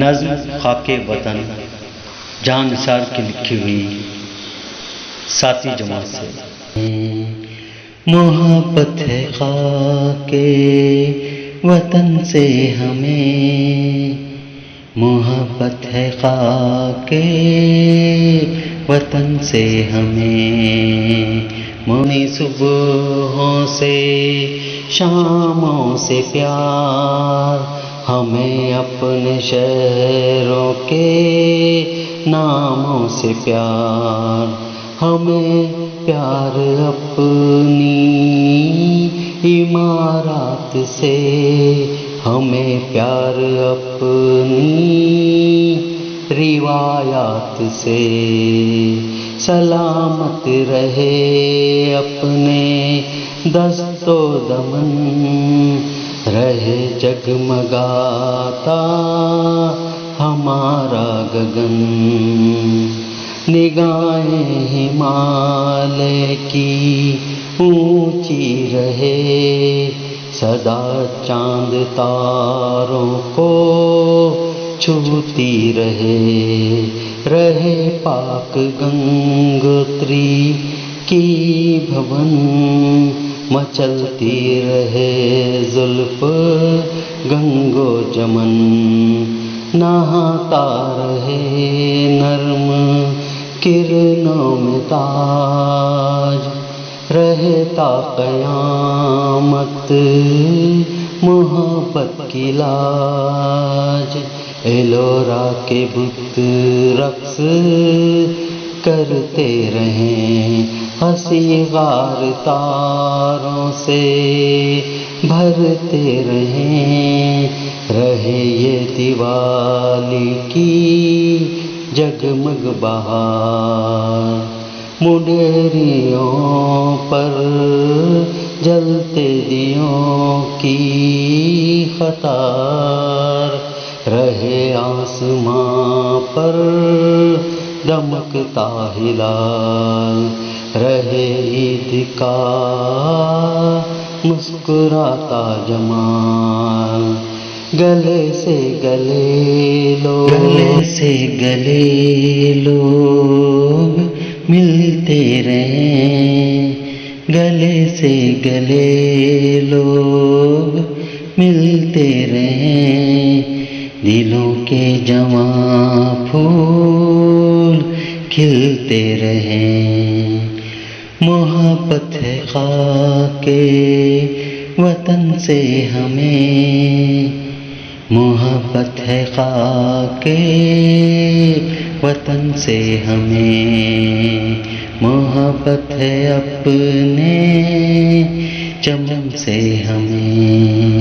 نظم خاک وطن جہاں نثار کی لکھی ہوئی ساتھی جماعت سے۔ محبت ہے خاک وطن سے ہمیں، محبت ہے خاک وطن سے ہمیں، مونی صبحوں سے شاموں سے پیار، ہمیں اپنے شہروں کے ناموں سے پیار، ہمیں پیار اپنی عمارات سے، ہمیں پیار اپنی روایات سے، سلامت رہے اپنے دست و دمن، رہے جگمگاتا ہمارا گگن، نگاہیں ہمالیہ کی اونچی رہے، سدا چاند تاروں کو چھوتی رہے، رہے پاک گنگوتری کی بھون، مچلتی رہے زلف گنگو جمن، نہاتا رہے نرم کرنوں میں تاج، رہتا قیامت محبت کی لاج، ایلورا کے بت رقص کرتے رہیں، ہنسی غار تاروں سے بھرتے رہیں، رہے یہ دیوالی کی جگمگ بہار، مڈیریوں پر جلتے دیوں کی قطار، رہے آسماں پر دمکتا ہلال، رہے عید کا مسکراتا جمال، گلے سے گلے لوگ ملتے رہیں، گلے سے گلے لوگ ملتے رہیں، دلوں کے جواں پھول کھلتے رہیں، محبت ہے خاک وطن سے ہمیں، محبت ہے خاک وطن سے ہمیں، محبت ہے اپنے چمن سے ہمیں۔